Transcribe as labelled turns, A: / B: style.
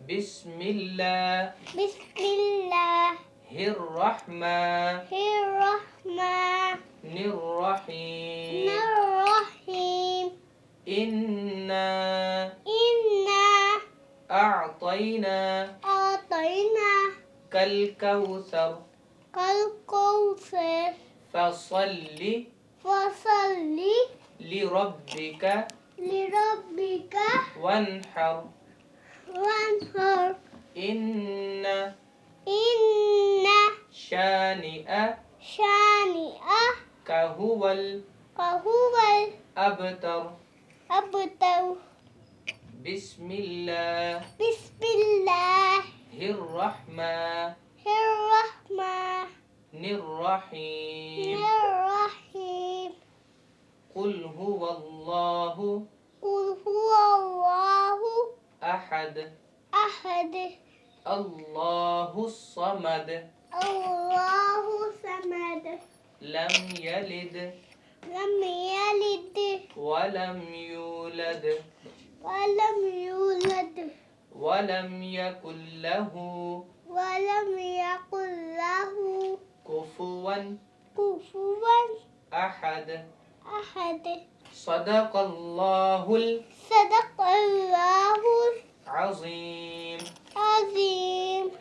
A: بسم الله
B: بسم الله
A: الرحمن
B: الرحمن
A: الرحيم
B: الرحيم
A: إنا أعطيناك الكوثر
B: كالكوثر
A: فصل
B: فصل
A: لربك وانحر
B: وانحر
A: إن
B: شانئك
A: هو
B: هو
A: الأبتر
B: الأبتر
A: بسم الله
B: بسم الله
A: الرحمن
B: الرحمن
A: الرحيم
B: الرحيم
A: قل هو الله
B: قل هو الله
A: أحد
B: أحد
A: الله الصمد
B: الله صمد
A: لم يلد
B: لم يلد
A: ولم يولد
B: ولم يولد
A: ولم يكن له كفوا أحد
B: أحد
A: صدق الله
B: صدق الله
A: العظيم
B: العظيم